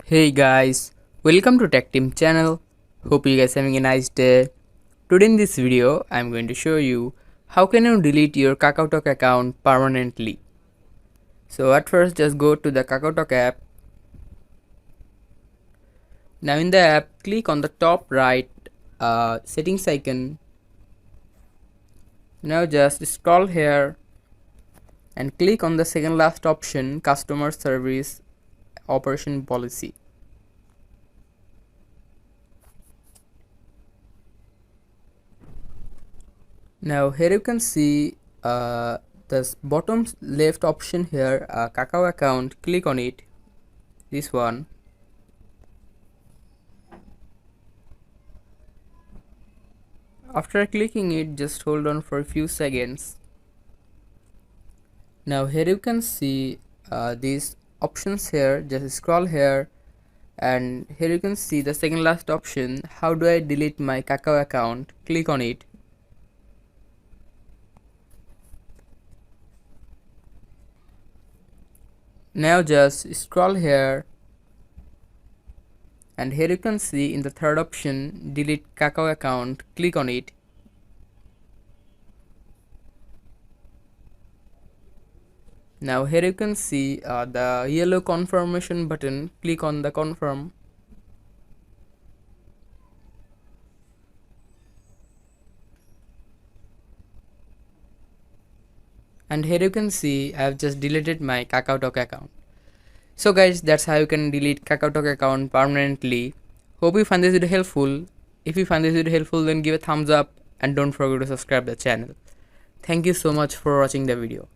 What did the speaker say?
Hey guys, welcome to Tech Team channel. Hope you guys having a nice day. Today in this video, I'm going to show you how can you delete your KakaoTalk account permanently. So at first just go to the KakaoTalk app. Now in the app, click on the top right settings icon. Now just scroll here and click on the second last option, customer service operation policy. Now here you can see this bottom left option here, Kakao account. Click on it, this one. After clicking it, just hold on for a few seconds. Now here you can see these options here. Just scroll here and here you can see the second last option, how do I delete my Kakao account. Click on it. Now just scroll here and here you can see in the third option, delete Kakao account. Click on it. Now here you can see the yellow confirmation button. Click on the confirm. And here you can see I have just deleted my KakaoTalk account. So guys, that's how you can delete KakaoTalk account permanently. Hope you find this video helpful. If you find this video helpful, then give a thumbs up and don't forget to subscribe the channel. Thank you so much for watching the video.